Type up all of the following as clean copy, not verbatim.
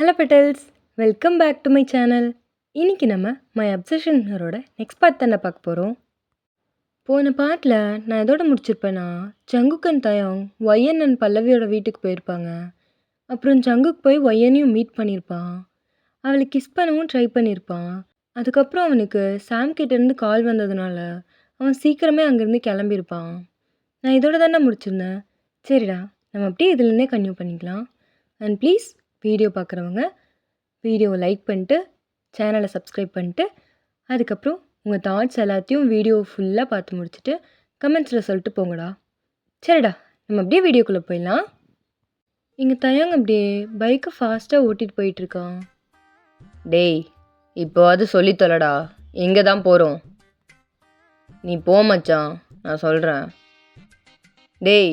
Hello petals, welcome back to my channel. இன்றைக்கி நம்ம my அப்சஷனரோட next part தானே பார்க்க போகிறோம். போன பார்ட்டில் நான் எதோட முடிச்சிருப்பேன்னா, ஜங்குக் அண்ட் தயாங் ஒய்என் அண்ட் பல்லவியோட வீட்டுக்கு போயிருப்பாங்க. அப்புறம் ஜங்குக் போய் ஒய்எனையும் மீட் பண்ணியிருப்பான். அவளை கிஸ் பண்ணவும் ட்ரை பண்ணியிருப்பான். அதுக்கப்புறம் அவனுக்கு சாம் கிட்டேருந்து கால் வந்ததுனால அவன் சீக்கிரமே அங்கேருந்து கிளம்பியிருப்பான். நான் இதோட தானே முடிச்சிருந்தேன். சரிடா, நம்ம அப்படியே இதுலேருந்தே கன்டினியூ பண்ணிக்கலாம். அண்ட் ப்ளீஸ் வீடியோ பார்க்குறவங்க வீடியோவை லைக் பண்ணிட்டு சேனலை சப்ஸ்கிரைப் பண்ணிட்டு அதுக்கப்புறம் உங்கள் தாட்ஸ் எல்லாத்தையும் வீடியோ ஃபுல்லாக பார்த்து முடிச்சுட்டு கமெண்ட்ஸில் சொல்லிட்டு போங்கடா. சரிடா, நம்ம அப்படியே வீடியோக்குள்ளே போயிடலாம். இங்கே தயாங்க அப்படியே பைக்கை ஃபாஸ்ட்டாக ஓட்டிகிட்டு போயிட்டுருக்கான். டேய், இப்போவாது சொல்லி தொலைடா, எங்கே தான் போகிறோம்? நீ போ மச்சான், நான் சொல்கிறேன். டேய்,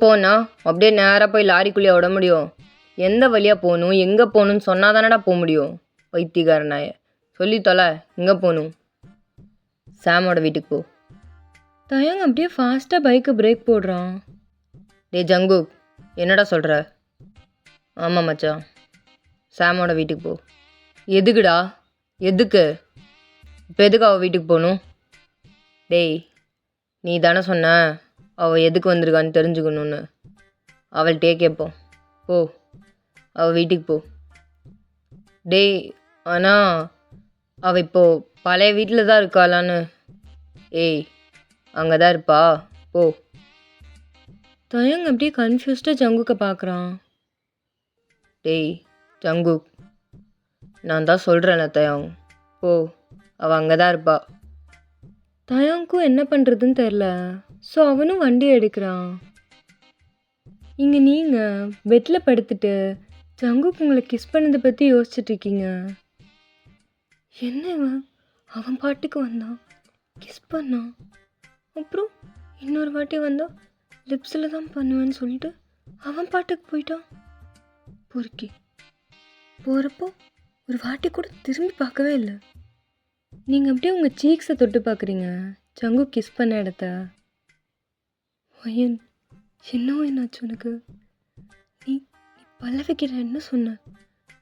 போனா அப்படியே நேராக போய் லாரிக்குள்ளேயே விட முடியும்? எந்த வழியாக போகணும், எங்கே போகணுன்னு சொன்னால் தானடா போக முடியும். வைத்தியக்காரனாய சொல்லி தொலை, எங்கே போகணும்? சாமோட வீட்டுக்கு போ. தயாங்க அப்படியே ஃபாஸ்ட்டாக பைக்கை பிரேக் போடுறான். டேய் ஜங்குக், என்னடா சொல்கிற? ஆமாம் மச்சான், சாமோட வீட்டுக்கு போ. எதுக்குடா? எதுக்கு? இப்போ எதுக்கு அவள் வீட்டுக்கு போகணும்? டேய், நீ தானே சொன்ன அவள் எதுக்கு வந்திருக்கான்னு தெரிஞ்சுக்கணுன்னு. அவள்கிட்டே கேட்போம். போ, அவள் வீட்டுக்கு போ. டேய், ஆனால் அவள் இப்போது பழைய வீட்டில் தான் இருக்காளான்னு. ஏய், அங்கே தான் இருப்பா, போ. தயாங் அப்படியே கன்ஃபியூஸ்டாக ஜங்குக்கை பார்க்குறான். டேய் ஜங்குக், நான் தான் சொல்கிறேன்ல தயாங், போ, அவள் அங்கே தான் இருப்பா. தயாங்க்கும் என்ன பண்ணுறதுன்னு தெரில. ஸோ அவனும் வண்டி எடுக்கிறான். இங்கே நீங்கள் பெட்டில் படுத்துட்டு ஜங்குக் உங்களை கிஸ் பண்ணதை பற்றி யோசிச்சுட்ருக்கீங்க. என்ன இவன், அவன் பாட்டுக்கு வந்தான், கிஸ் பண்ணான், அப்புறம் இன்னொரு வாட்டி வந்தான், லிப்ஸில் தான் பண்ணுவேன்னு சொல்லிட்டு அவன் பாட்டுக்கு போயிட்டான். பொறுக்கி போகிறப்போ ஒரு வாட்டி கூட திரும்பி பார்க்கவே இல்லை. நீங்கள் அப்படியே உங்கள் சீக்ஸை தொட்டு பார்க்குறீங்க ஜங்குக் கிஸ் பண்ண இடத்த. ஒயன், என்ன என்னாச்சு உனக்கு? நீ பல்லவிக்கிட்ட என்ன சொன்ன?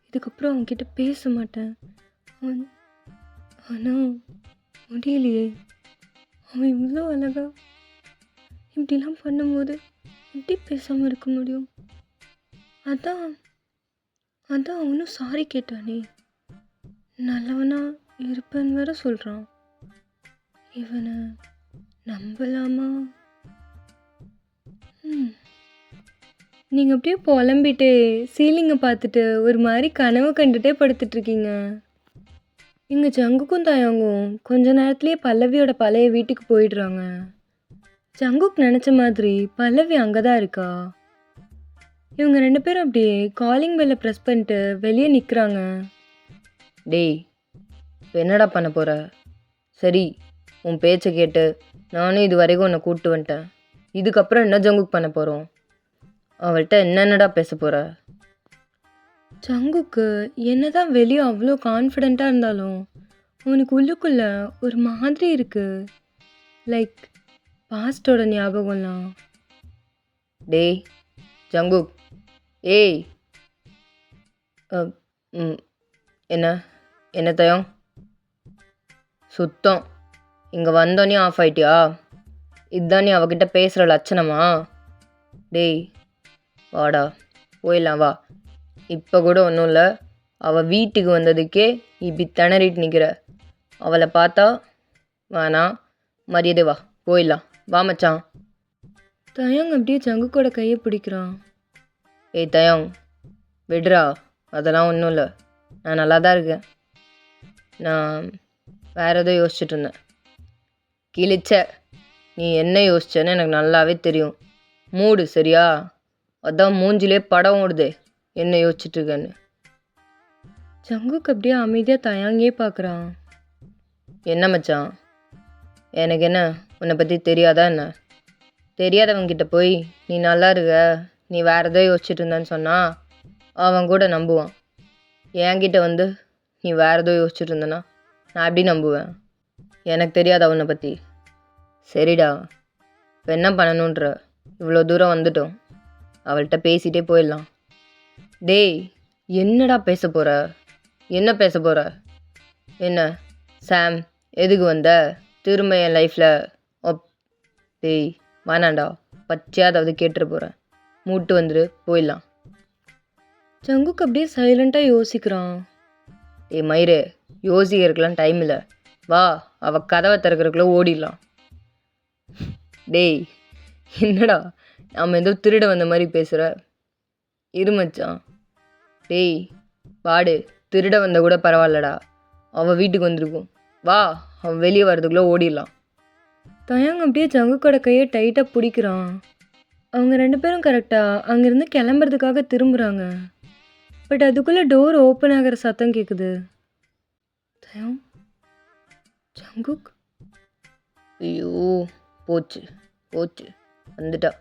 இதுக்கப்புறம் அவன்கிட்ட பேச மாட்டேன். ஆனால் முடியலையே, அவன் இவ்வளோ அழகா இப்படிலாம் பண்ணும்போது எப்படி பேசாமல் இருக்க முடியும்? அதான் அவனும் சாரி கேட்டானே, நல்லவனா இருப்பேன்னு வேற சொல்கிறான். இவனை நம்பலாமா? நீங்கள் அப்படியே புலம்பிட்டு சீலிங்கை பார்த்துட்டு ஒரு மாதிரி கனவு கண்டுகிட்டே படுத்துட்ருக்கீங்க. இங்கே ஜங்குக்கும் தயாங்கும் கொஞ்ச நேரத்துலேயே பல்லவியோட பழைய வீட்டுக்கு போயிடுறாங்க. ஜங்குக் நினச்ச மாதிரி பல்லவி அங்கே தான் இருக்கா. இவங்க 2 பேரும் அப்படியே காலிங் பெல்லை ப்ரெஸ் பண்ணிட்டு வெளியே நிற்கிறாங்க. டேய், இப்போ என்னடா பண்ண போகிற? சரி, உன் பேச்சை கேட்டு நானும் இது வரைக்கும் உன்னை கூப்பிட்டு வந்துட்டேன். இதுக்கப்புறம் என்ன ஜங்குக் பண்ண போகிறோம்? அவள்கிட்ட என்னென்னடா பேச போகிற? ஜங்குக்கு என்னதான் வெளியே அவ்வளோ கான்ஃபிடெண்ட்டாக இருந்தாலும் அவனுக்கு உள்ளுக்குள்ளே ஒரு மாதிரி இருக்குது. லைக் பாஸ்டோட ஞாபகம்லாம். டேய் ஜங்குக், ஏய், என்ன என்ன தயம்? சுத்தம், இங்கே வந்தோன்னே ஆஃப் ஆயிட்டியா? இதுதான் நீ அவகிட்ட பேசுகிற லட்சணமா? டேய் வாடா, போயிடலாம் வா. இப்போ கூட ஒன்றும் இல்லை, அவள் வீட்டுக்கு வந்ததுக்கே இப்படி திணறிட்டு நிற்கிற. அவளை பார்த்தா வேணாம், மரியாதை வா, போயிடலாம் வா மச்சான். தயாங் அப்படியே ஜங்குக்கோட கையை பிடிக்கிறான். ஏய் தயாங், விடுறா, அதெல்லாம் ஒன்றும் இல்லை, நான் நல்லா தான் இருக்கேன். நான் வேறு ஏதோ யோசிச்சுட்டு இருந்தேன். கிழிச்ச, நீ என்ன யோசிச்சேன்னு எனக்கு நல்லாவே தெரியும். மூடு சரியா? அதான் மூஞ்சிலே படம் ஓடுதே என்ன யோசிச்சுட்டு இருக்கேன்னு. ஜங்குக் அப்படியே அமைதியாக தயாங்கே பார்க்குறான். என்ன மச்சான், எனக்கு என்ன உன்னை பற்றி தெரியாதா என்ன? தெரியாதவங்கிட்ட போய் நீ நல்லா இருக்க, நீ வேறு ஏதோ யோசிச்சுட்டு இருந்தான்னு சொன்னால் அவன் கூட நம்புவான். என்கிட்ட வந்து நீ வேறு ஏதோ யோசிச்சுட்டு இருந்தனா நான் எப்படி நம்புவேன்? எனக்கு தெரியாதா உன்னை பற்றி? சரிடா, இப்போ என்ன பண்ணணுன்ற? இவ்வளோ தூரம் வந்துட்டோம், அவள்கிட்ட பேசிகிட்டே போயிடலாம். டேய், என்னடா பேச போற? என்ன பேச போற? என்ன சாம், எதுக்கு வந்த? திரும்ப என் லைஃப்பில் ஒப் டேய் வேணாண்டா, பச்சையாவது கேட்டுற போகிறேன். மூட்டு வந்துடு, போயிடலாம். ஜங்குக் அப்படியே சைலண்ட்டாக யோசிக்கிறான். டேய் மயிறு, யோசிக்கிறதுக்கெலாம் டைம் இல்லை. வா, அவள் கதவை திறக்கிறதுக்குள்ளே ஓடிடலாம். டேய் என்னடா நாம் ஏதோ திருட வந்த மாதிரி பேசுகிற? இரு மச்சான். டேய் வாடு, திருட வந்த கூட பரவாயில்லடா, அவள் வீட்டுக்கு வந்திருக்கும். வா, அவன் வெளியே வர்றதுக்குள்ளே ஓடிடலாம். தயாங் அப்படியே ஜங்குக்கோட கையை டைட்டாக பிடிக்கிறான். அவங்க 2 பேரும் கரெக்டாக அங்கேருந்து கிளம்புறதுக்காக திரும்புகிறாங்க. பட் அதுக்குள்ளே டோர் ஓப்பன் ஆகிற சத்தம் கேட்குது. தயாங், ஜங்குக். ஐயோ போச்சு போச்சு, வந்துட்டா.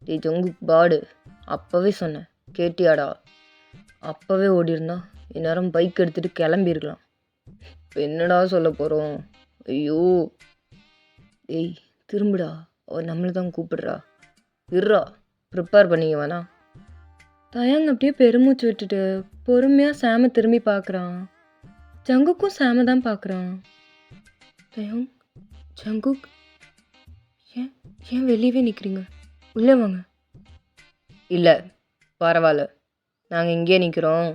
டேய் ஜங்குக் பாடு, அப்போவே சொன்னேன் கேட்டியாடா? அப்போவே ஓடிருந்தா இந்நேரம் பைக் எடுத்துகிட்டு கிளம்பியிருக்கலாம். இப்போ என்னடா சொல்ல போகிறோம்? ஐயோ டேய் திரும்புடா, அவள் நம்மளை தான் கூப்பிடுறா. இருறா, ப்ரிப்பேர் பண்ணிக்க வேணா. தயாங் அப்படியே பெருமூச்சு விட்டுட்டு பொறுமையாக சாமை திரும்பி பார்க்குறான். ஜங்குக்கும் சாமை தான் பார்க்குறான். தயாங், ஜங்குக், ஏன் ஏன் வெளியவே நிற்கிறீங்க? உள்ளே வாங்க. இல்லை பரவாயில்ல, நாங்கள் இங்கேயே நிற்கிறோம்.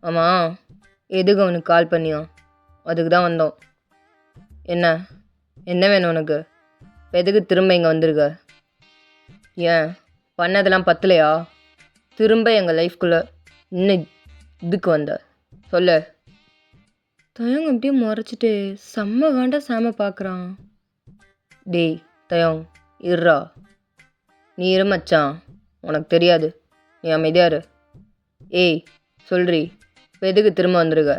ஆமாம், எதுக்கு அவனுக்கு கால் பண்ணியா? அதுக்கு தான் வந்தோம். என்ன என்ன வேணும் உனக்கு? இப்போ எதுக்கு திரும்ப இங்கே வந்திருக்க? ஏன் பண்ணதெல்லாம் பத்தலையா? திரும்ப எங்கள் லைஃப்குள்ளே இன்னும் இதுக்கு வந்த சொல்ல. தயாங் அப்படியே முறைச்சிட்டு செம்ம வேண்டா சாமை பார்க்குறான். டேய் தயோங், இருறா. நீ இரு மச்சான், உனக்கு தெரியாது, நீ அமைதியாரு. ஏய் சொல்றி, இப்போ எதுக்கு திரும்ப வந்திருக்க?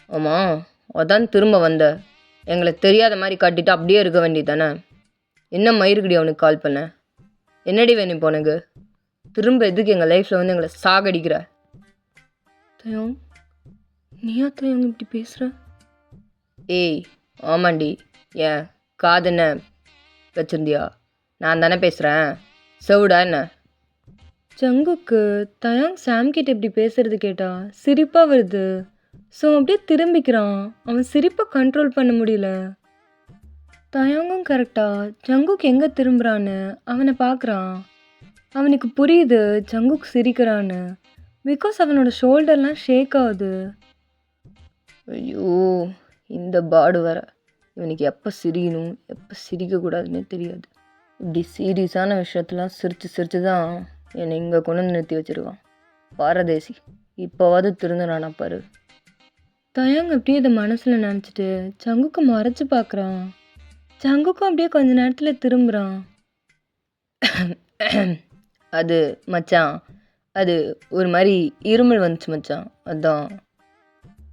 ஆமாம், அதான் திரும்ப வந்த. எங்களை தெரியாத மாதிரி காட்டிட்டு அப்படியே இருக்க வேண்டியது தானே? என்ன மயிருக்குடி அவனுக்கு கால் பண்ண? என்னடி வேணும் இப்போ உனக்கு? திரும்ப எதுக்கு எங்கள் லைஃப்பில் வந்து எங்களை சாகடிக்கிற? தயாங், நீயா தயாங் இப்படி பேசுகிற? ஏய் ஆமாண்டி, ஏன் காது என்ன வச்சிருந்தியா? நான் தானே பேசுகிறேன், செவுடா என்ன? ஜங்குக்கு தயாங் சாம் கிட்ட இப்படி பேசுறது கேட்டா சிரிப்பாக வருது. ஸோ அப்படியே திரும்பிக்கிறான். அவன் சிரிப்பை கண்ட்ரோல் பண்ண முடியல. தயாங்கும் கரெக்டாக ஜங்குக் எங்கே திரும்புகிறான்னு அவனை பார்க்குறான். அவனுக்கு புரியுது ஜங்குக் சிரிக்கிறான்னு. பிகாஸ் அவனோட ஷோல்டர்லாம் ஷேக் ஆகுது. ஐயோ இந்த பாடு வர, இவனுக்கு எப்போ சிரிக்கணும் எப்போ சிரிக்கக்கூடாதுன்னே தெரியாது. இப்படி சீரியஸான விஷயத்தெலாம் சிரித்து சிரித்து தான் என்னை இங்கே கொண்டு வந்து நிறுத்தி வச்சுருக்கான். பாரதேசி, இப்போவாது திருந்துறானா பாரு. தயாங் அப்படியே இதை மனசில் நினச்சிட்டு ஜங்குக்கு மறைச்சு பார்க்குறான். ஜங்குக்கும் அப்படியே கொஞ்ச நேரத்தில் திரும்புகிறான். அது மச்சான், அது ஒரு மாதிரி இருமல் வந்துச்சு மச்சான், அதான்.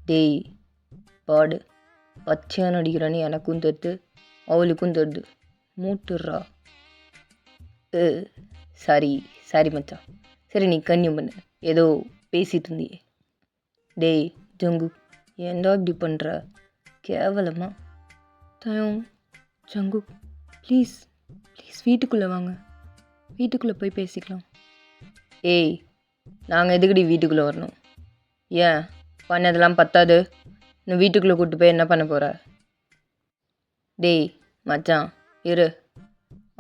டேய் பாடு, பச்சையாக நடிக்கிறான்னு எனக்கும் தெரியுது, அவளுக்கும் தெரியுது, மூட்டுறா. சாரி சாரி மச்சான். சரி நீ கன்னியம் பண்ணு, ஏதோ பேசிகிட்டு இருந்தியே. டேய் ஜங்கு, ஏன்டா இப்படி பண்ணுற? கேவலமா. தயாங், ஜங்குக், ப்ளீஸ் ப்ளீஸ் வீட்டுக்குள்ளே வாங்க. வீட்டுக்குள்ளே போய் பேசிக்கலாம். ஏய் நாங்கள் எதுக்குடி வீட்டுக்குள்ளே வரணும்? ஏன் பண்ணதெல்லாம் பத்தாது, இன்னும் வீட்டுக்குள்ளே கூப்பிட்டு போய் என்ன பண்ண போகிற? டேய் மச்சான் இரு,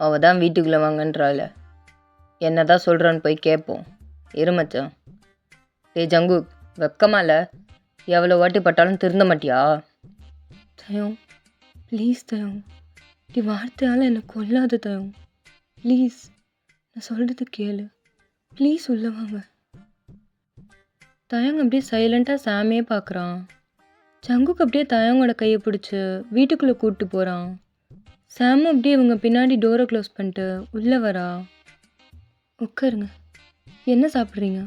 அவள் தான் வீட்டுக்குள்ளே வாங்கன்றாள், என்ன தான் சொல்கிறான்னு போய் கேட்போம். இரு மச்சான். டேய் ஜங்கு, வெக்கமா இல்லை? எவ்வளோ வாட்டி பட்டாலும் திருந்த மாட்டியா? தயாங் ப்ளீஸ் தயாங், இப்படி வார்த்தையால் என்னை கொல்லாத தயாங். ப்ளீஸ் நான் சொல்கிறது கேளு, ப்ளீஸ் உள்ள வாங்க. தயாங் அப்படியே சைலண்ட்டாக சாமியே பார்க்குறான். ஜங்குக்கு அப்படியே தயாங்கோட கையை பிடிச்சி வீட்டுக்குள்ளே கூப்பிட்டு போகிறான். சாமும் அப்படியே இவங்க பின்னாடி டோரை க்ளோஸ் பண்ணிட்டு உள்ளே வரா. உட்காருங்க. என்ன சாப்பிட்றீங்க?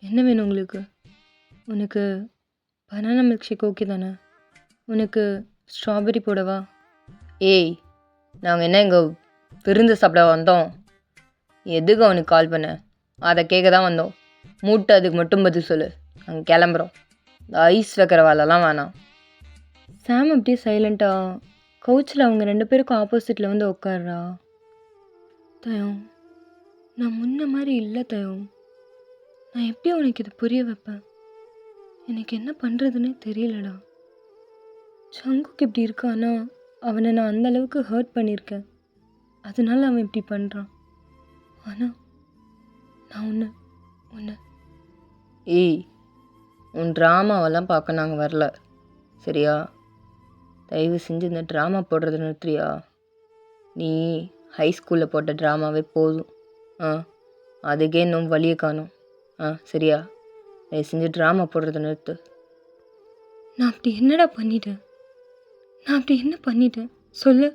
என்ன வேணும் உங்களுக்கு? உனக்கு பனானா மில்க் ஷேக் ஓகே தானே? உனக்கு ஸ்ட்ராபெரி போடவா? ஏய் நாங்கள் என்ன இங்கே விருந்து சாப்பிட வந்தோம்? எதுக்கு அவனுக்கு கால் பண்ண? அதை கேட்க தான் வந்தோம். மூட்டை அதுக்கு மட்டும் பதில் சொல்லு, நாங்கள் கிளம்புறோம். ஐஸ் வைக்கிற வேலைலாம் வேணாம். சாம் அப்படியே சைலண்ட்டாக கவுச்சில் அவங்க 2 பேருக்கும் ஆப்போசிட்டில் வந்து உட்கார்றா. தயம், நான் முன்ன மாதிரி இல்லை தயம். நான் எப்படி உனக்கு இது புரிய வைப்பேன்? எனக்கு என்ன பண்ணுறதுன்னே தெரியலடா. சங்குக்கு இப்படி இருக்கானா, அவனை நான் அந்த அளவுக்கு ஹர்ட் பண்ணியிருக்கேன். அதனால அவன் இப்படி பண்ணுறான். ஆனால் நான் உன்னை உன்னை ஏய், உன் ட்ராமாவெல்லாம் பார்க்க நாங்கள் வரல, சரியா? தயவு செஞ்சு இந்த ட்ராமா போடுறத நிறுத்துறியா? நீ ஹை ஸ்கூலில் போட்ட ட்ராமாவே போதும். ஆ, அதுக்கே இன்னும் வழியை காணும். ஆ, சரியா? தயவு செஞ்சு ட்ராமா போடுறத நிறுத்து. நான் அப்படி என்னடா பண்ணிட்டேன்? நான் அப்படி என்ன பண்ணிட்டேன் சொல்லு.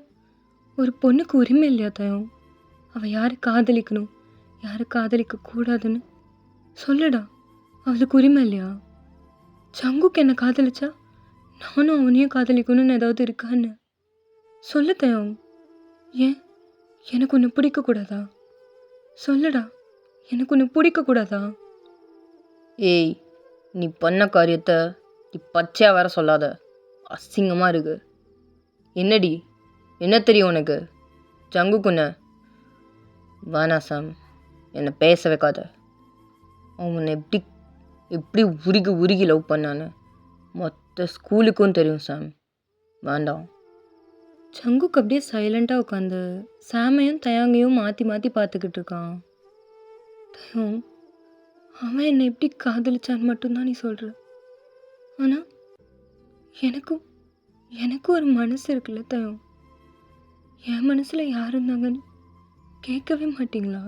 ஒரு பொண்ணுக்கு உரிமை இல்லையா தயம்? அவள் யாரை காதலிக்கணும், யாரை காதலிக்க கூடாதுன்னு சொல்லுடா. அவளுக்கு உரிமை இல்லையா? சங்குக்கு என்ன காதலிச்சா நானும் அவனையும் காதலிக்கணும்னு ஏதாவது இருக்கான்னு சொல்லு தயம். ஏன் எனக்கு ஒன்று பிடிக்கக்கூடாதா? சொல்லுடா, எனக்கு ஒன்று பிடிக்கக்கூடாதா? ஏய், நீ பண்ண காரியத்தை நீ பச்சையாக வேற சொல்லாத. அசிங்கமாக இருக்கு. என்னடி, என்ன தெரியும் உனக்கு? ஜங்குக்குன்ன வேணா சாம், என்னை பேச வைக்காத. அவன் உன்னை எப்படி எப்படி உருகி உருகி லவ் பண்ணான்னு மொத்த ஸ்கூலுக்கும் தெரியும் சாம். வேண்டாம். சங்குக்கு அப்படியே சைலண்ட்டாக உட்காந்து சாமையும் தயாங்கையும் மாற்றி மாற்றி பார்த்துக்கிட்டு இருக்கான். தயம், அவன் என்னை எப்படி காதலிச்சான்னு மட்டும்தான் நீ சொல்கிற. ஆனால் எனக்கும் எனக்கும் ஒரு மனசு இருக்குல்ல தயம். என் மனசில் யார் இருந்தாங்கன்னு கேட்கவே மாட்டிங்களா?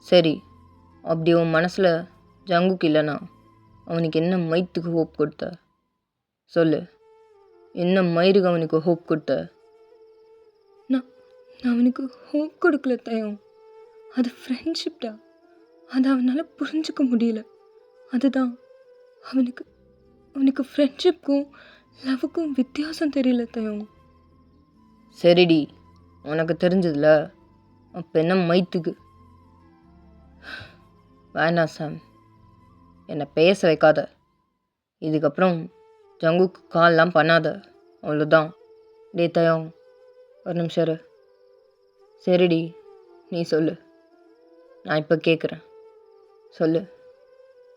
சரி, அப்படி உன் மனசில் ஜங்குக்கு இல்லைனா அவனுக்கு என்ன மயித்துக்கு ஹோப் கொடுத்த? சொல்லு, என்ன மயிருக்கு அவனுக்கு ஹோப் கொடுத்த? நான் நான் அவனுக்கு ஹோப் கொடுக்கல தயம். அது ஃப்ரெண்ட்ஷிப்டா. அது அவனால் புரிஞ்சுக்க முடியல. அதுதான் அவனுக்கு அவனுக்கு ஃப்ரெண்ட்ஷிப்க்கும் லவ்வுக்கும் வித்தியாசம் தெரியல தயம். சரிடி, உனக்கு தெரிஞ்சதில்ல, அப்போ என்ன மயித்துக்கு? வேண்டாம் சாம், என்னை பேச வைக்காத. இதுக்கப்புறம் ஜங்குக்கு கால்லாம் பண்ணாத, அவ்வளோதான். டே தயம், ஒரு நிமிஷம் இரு. சரிடி, நீ சொல்லு. நான் இப்போ கேட்குறேன், சொல்லு.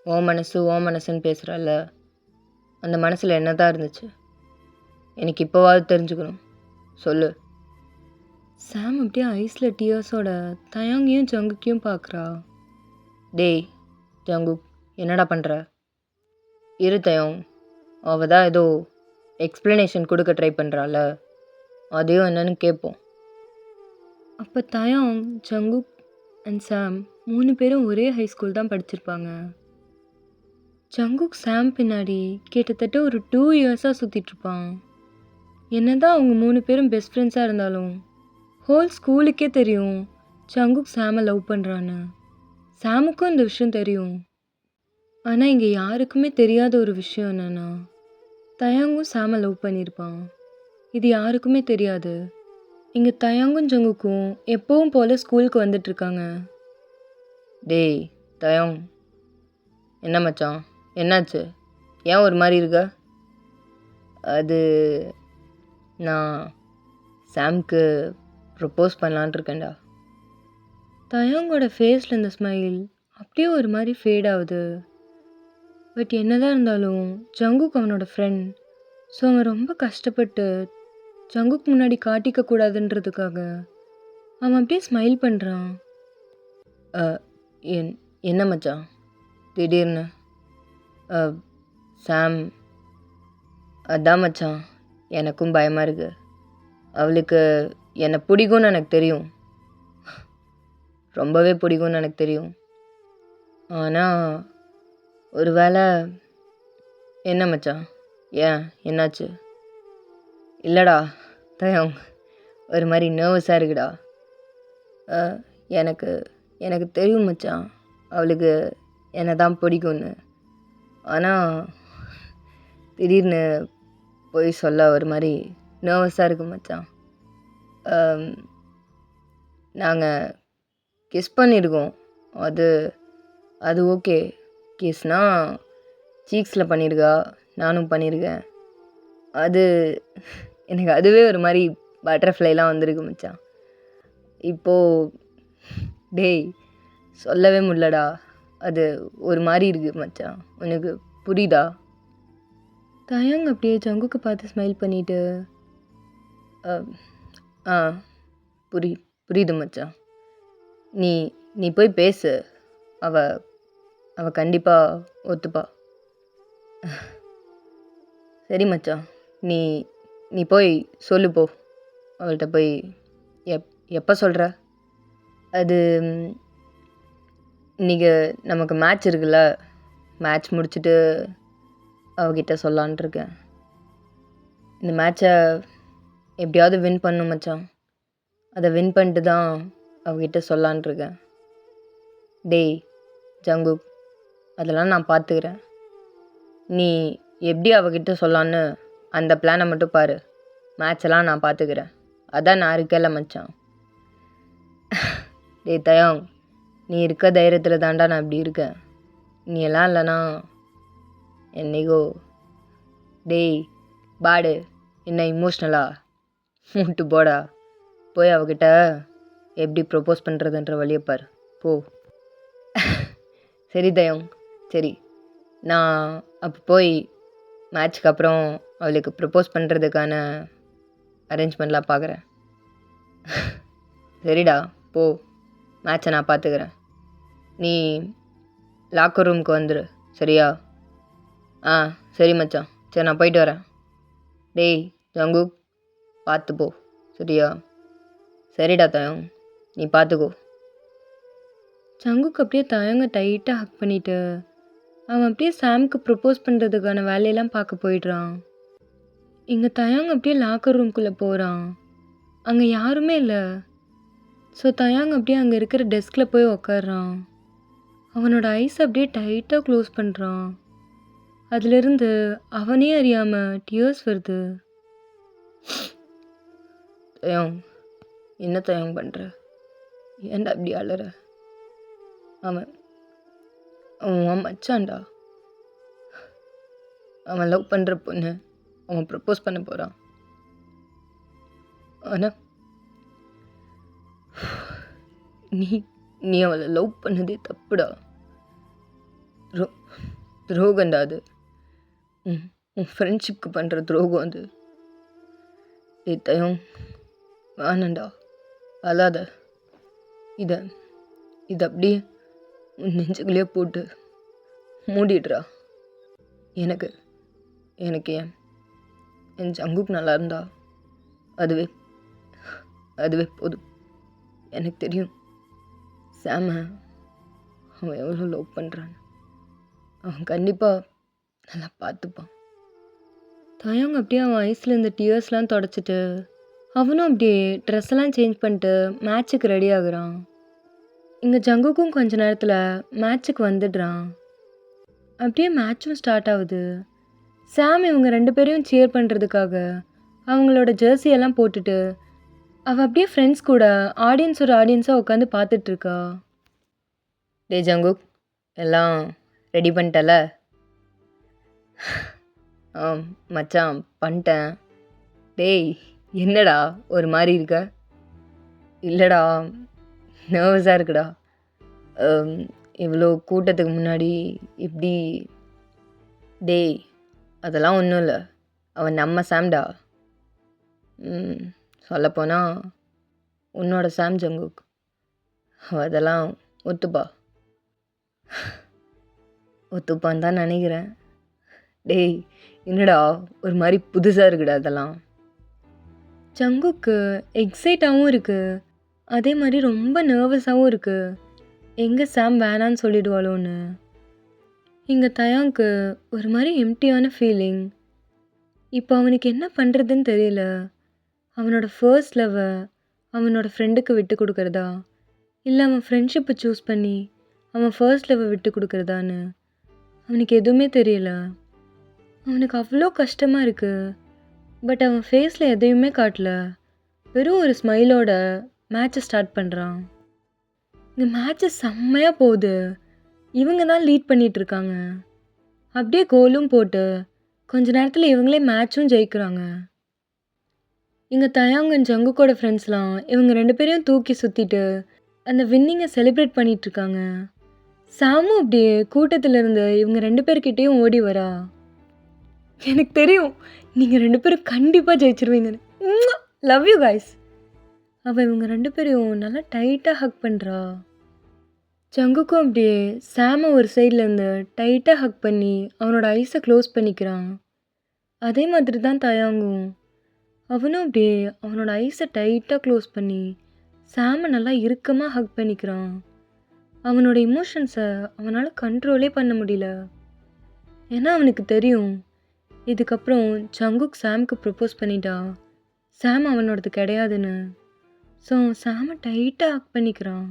ஓ மனசுன்னு பேசுகிறல்ல, அந்த மனசில் என்ன தான் இருந்துச்சு? எனக்கு இப்போவாது தெரிஞ்சுக்கணும், சொல்லு. சாம் அப்படியே ஐஸில் டியர்ஸோட தயாங்கையும் ஜங்குக்கையும் பார்க்குறா. டேய் ஜங்கு, என்னடா பண்ணுற? இரு தயம், அவள் தான் ஏதோ எக்ஸ்ப்ளனேஷன் கொடுக்க ட்ரை பண்ணுறாள், அதையும் என்னன்னு கேட்போம். அப்போ தயாங், ஜங்குக் அண்ட் சாம் 3 பேரும் ஒரே ஹை ஸ்கூல் தான் படிச்சிருப்பாங்க. ஜங்குக் சாம் பின்னாடி கிட்டத்தட்ட ஒரு 2 இயர்ஸாக சுற்றிட்டுருப்பான். என்னதான் அவங்க 3 பேரும் பெஸ்ட் ஃப்ரெண்ட்ஸாக இருந்தாலும் ஹோல் ஸ்கூலுக்கே தெரியும் ஜங்குக் சாமை லவ் பண்ணுறான்னு. சாமுக்கும் இந்த விஷயம் தெரியும். ஆனால் இங்கே யாருக்குமே தெரியாத ஒரு விஷயம் என்னென்னா, தயாங்கும் சாமை லவ் பண்ணியிருப்பான். இது யாருக்குமே தெரியாது. இங்கே தயாங்கும் ஜங்குக்கும் எப்பவும் போல் ஸ்கூலுக்கு வந்துட்டுருக்காங்க. டேய் தயம், என்ன மச்சான், என்னாச்சு? ஏன் ஒரு மாதிரி இருக்க? அது நான் சாம்க்கு ப்ரப்போஸ் பண்ணலான் இருக்கேன்டா. தயாங்கோட ஃபேஸில் இந்த ஸ்மைல் அப்படியே ஒரு மாதிரி ஃபேட் ஆகுது. பட் என்னதான் இருந்தாலும் ஜங்குக் அவனோட ஃப்ரெண்ட். ஸோ அவன் ரொம்ப கஷ்டப்பட்டு ஜங்குக் முன்னாடி காட்டிக்க கூடாதுன்றதுக்காக அவன் அப்படியே ஸ்மைல் பண்ணுறான். என்ன மச்சான் திடீர்னு? சாம், அதான் மச்சான், எனக்கும் பயமாக இருக்கு. அவளுக்கு என்னை பிடிக்கும்னு எனக்கு தெரியும், ரொம்பவே பிடிக்கும்னு எனக்கு தெரியும். ஆனால் ஒரு வேளை. என்ன மச்சான், ஏன் என்னாச்சு? இல்லைடா தயம், ஒரு மாதிரி நர்வஸாக இருக்குடா. எனக்கு எனக்கு தெரியும் மச்சான், அவளுக்கு என்னை தான் பிடிக்கும்னு. ஆனால் திடீர்னு போய் சொல்ல ஒரு மாதிரி நர்வஸாக இருக்கு மச்சான். நாங்கள் கிஸ் பண்ணியிருக்கோம், அது அது ஓகே. கிஸ்னால் சீக்ஸில் பண்ணியிருக்கா, நானும் பண்ணியிருக்கேன். அது எனக்கு அதுவே ஒரு மாதிரி பட்டர்ஃப்ளைலாம் வந்திருக்கு மச்சான். இப்போது டேய் சொல்லவே முடியலடா, அது ஒரு மாதிரி இருக்கு மச்சான். உனக்கு புரியுதா? தயாங் அப்படியே ஜங்குக்கு பார்த்து ஸ்மைல் பண்ணிட்டு, அ ஆ புரியுது மச்சான். நீ நீ போய் பேசு. அவ அவ கண்டிப்பா ஒத்துப்பா. சரி மச்சான். நீ நீ போய் சொல்லு போ. அவள்கிட்ட போய் எப்போ சொல்கிற? அது இன்னைக்கு நமக்கு மேட்ச் இருக்குல்ல, மேட்ச் முடிச்சுட்டு அவகிட்ட சொல்லலான்ட்டு இருக்கேன். இந்த மேட்சை எப்படியாவது வின் பண்ணணும் மச்சான். அதை வின் பண்ணிட்டு தான் அவகிட்ட சொல்லலான்ட்டு இருக்கேன். டேய் ஜங்குக், அதெல்லாம் நான் பார்த்துக்கிறேன். நீ எப்படி அவகிட்ட சொல்லலான்னு அந்த பிளானை மட்டும் பாரு. மேட்செல்லாம் நான் பார்த்துக்கிறேன். அதான் நான் இருக்கேன்ல மச்சான். டேய் தயாங், நீ இருக்க தைரியத்தில் தாண்டா நான் இப்படி இருக்கேன். நீ எல்லாம் இல்லைனா என்னைக்கோ. டேய் பாடு, என்ன இமோஷ்னலா மூட்டு போடா. போய் அவகிட்ட எப்படி ப்ரப்போஸ் பண்ணுறதுன்ற வழியை பாரு போ. சரி தயாங், சரி. நான் அப்போ போய் மேட்ச்க்கு அப்புறம் அவளுக்கு ப்ரப்போஸ் பண்ணுறதுக்கான அரேஞ்ச்மெண்ட்லாம் பார்க்குறேன். சரிடா போ, மேட்சை நான் பார்த்துக்கிறேன். நீ லாக்கர் ரூமுக்கு வந்துடு, சரியா? ஆ சரி மச்சான். சரி நான் போயிட்டு வரேன். டேய் ஜங்குக், பார்த்து போ, சரியா? சரிடா தயாங், நீ பார்த்துக்கோ. ஜங்குக்கு அப்படியே தயாங்க டைட்டாக ஹக் பண்ணிட்டு அவன் அப்படியே சாம்க்கு ப்ரப்போஸ் பண்ணுறதுக்கான வேலையெல்லாம் பார்க்க போயிடுறான். இங்கே தயாங் அப்படியே லாக்கர் ரூம்குள்ளே போகிறான். அங்கே யாருமே இல்லை. ஸோ தயாங் அப்படியே அங்கே இருக்கிற டெஸ்கில் போய் உக்காடுறான். அவனோட ஐஸ் அப்படியே டைட்டாக க்ளோஸ் பண்ணுறான். அதிலிருந்து அவனே அறியாமல் டியர்ஸ் வருது. தயாங், என்ன தயாங் பண்ணுற? ஏன்டா அப்படி அழற? அவன் அவன் மச்சான்டா. அவன் லவ் பண்ணுற பொண்ணு அவன் ப்ரப்போஸ் பண்ண போகிறான். ஆனால் நீ நீ அவளை லவ் பண்ணதே தப்புடா. துரோகண்டா அது. உன் ஃப்ரெண்ட்ஷிப்க்கு பண்ணுற துரோகம் அது. தயம் வேணாண்டா, அழாத. இதை அப்படியே உன் நெஞ்சுக்குள்ளேயே போட்டு மூடிடுறா. எனக்கு எனக்கு என் ஜங்குக் நல்லா இருந்தா அதுவே போதும். எனக்கு தெரியும் சாம அவன் எவ்வளோ லவ் பண்ணுறான்னு. அவன் கண்டிப்பாக நல்லா பார்த்துப்பான். தயாங் அப்படியே அவன் ஐஸில் இருந்த டியர்ஸ்லாம் தொடச்சிட்டு அவனும் அப்படியே ட்ரெஸ் எல்லாம் சேஞ்ச் பண்ணிட்டு மேட்ச்சுக்கு ரெடி ஆகுறான். இங்கே ஜங்குக்கும் கொஞ்ச நேரத்தில் மேட்ச்சுக்கு வந்துடுறான். அப்படியே மேட்சும் ஸ்டார்ட் ஆகுது. சாம் இவங்க 2 பேரையும் சியர் பண்ணுறதுக்காக அவங்களோட ஜெர்சியெல்லாம் போட்டுட்டு அவள் அப்படியே ஃப்ரெண்ட்ஸ் கூட ஆடியன்ஸாக உட்காந்து பார்த்துட்ருக்கா. டே ஜங்குக், எல்லாம் ரெடி பண்ணிட்டல? மச்சான் பண்ணிட்டேன். டேய் என்னடா ஒரு மாதிரி இருக்க? இல்லைடா, நர்வஸாக இருக்குடா. இவ்வளோ கூட்டத்துக்கு முன்னாடி இப்படி. டேய் அதெல்லாம் ஒன்றும் இல்லை, அவன் நம்ம சாம்டா. சொல்லப்போனால் உன்னோட சாம் ஜங்குக். அதெல்லாம் ஒத்துப்பான்னு தான் நினைக்கிறேன். டேய் என்னடா ஒரு மாதிரி புதுசாக இருக்குடா அதெல்லாம். ஜங்குக்கு எக்ஸைட்டாகவும் இருக்குது, அதே மாதிரி ரொம்ப நர்வஸாகவும் இருக்குது. எங்கே சாம் வேணான்னு சொல்லிடுவாளோன்னு. இங்கே தயாங்க்கு ஒரு மாதிரி எம்டியான ஃபீலிங். இப்போ அவனுக்கு என்ன பண்ணுறதுன்னு தெரியல. அவனோட ஃபர்ஸ்ட் லவ்வை அவனோட ஃப்ரெண்டுக்கு விட்டு கொடுக்குறதா, இல்லை அவன் ஃப்ரெண்ட்ஷிப்பை சூஸ் பண்ணி அவன் ஃபர்ஸ்ட் லவ்வை விட்டு கொடுக்குறதான்னு அவனுக்கு எதுவுமே தெரியல. அவனுக்கு அவ்வளோ கஷ்டமாக இருக்குது. பட் அவன் ஃபேஸில் எதையுமே காட்டல. வெறும் ஒரு ஸ்மைலோட மேட்சை ஸ்டார்ட் பண்ணுறான். இந்த மேட்சை செம்மையாக போகுது. இவங்க தான் லீட் பண்ணிகிட்ருக்காங்க. அப்படியே கோலும் போட்டு கொஞ்ச நேரத்தில் இவங்களே மேட்சும் ஜெயிக்கிறாங்க. இங்கே தயாங்கன் ஜங்குக்கோட ஃப்ரெண்ட்ஸ்லாம் இவங்க 2 பேரையும் தூக்கி சுற்றிட்டு அந்த வின்னிங்கை செலிப்ரேட் பண்ணிகிட்ருக்காங்க. சாமும் அப்படியே கூட்டத்துல இருந்து இவங்க 2 பேர்கிட்டயும் ஓடி வரா. எனக்கு தெரியும். நீங்க 2 பேரும் கண்டிப்பா ஜெயிச்சுருவீங்கன்னு. Love you guys. அவ இவங்க 2 பேரையும் நல்லா டைட்டா ஹக் பண்றா. ஜங்குக்கும் அப்படியே சாம ஒரு சைடுல இருந்து டைட்டா ஹக் பண்ணி அவனோட ஐஸை க்ளோஸ் பண்ணிக்கிறான். அதே மாதிரி தான் தயாங்கும். அவனும் அப்படியே அவனோட ஐஸை டைட்டாக க்ளோஸ் பண்ணி சாமை நல்லா இறுக்கமாக ஹக் பண்ணிக்கிறான். அவனோட இமோஷன்ஸை அவனால் கண்ட்ரோலே பண்ண முடியல. ஏன்னா அவனுக்கு தெரியும், இதுக்கப்புறம் ஜங்குக் சாமுக்கு ப்ரப்போஸ் பண்ணிட்டா சாம் அவனோடது கிடையாதுன்னு. ஸோ சாமை டைட்டாக ஹக் பண்ணிக்கிறான்.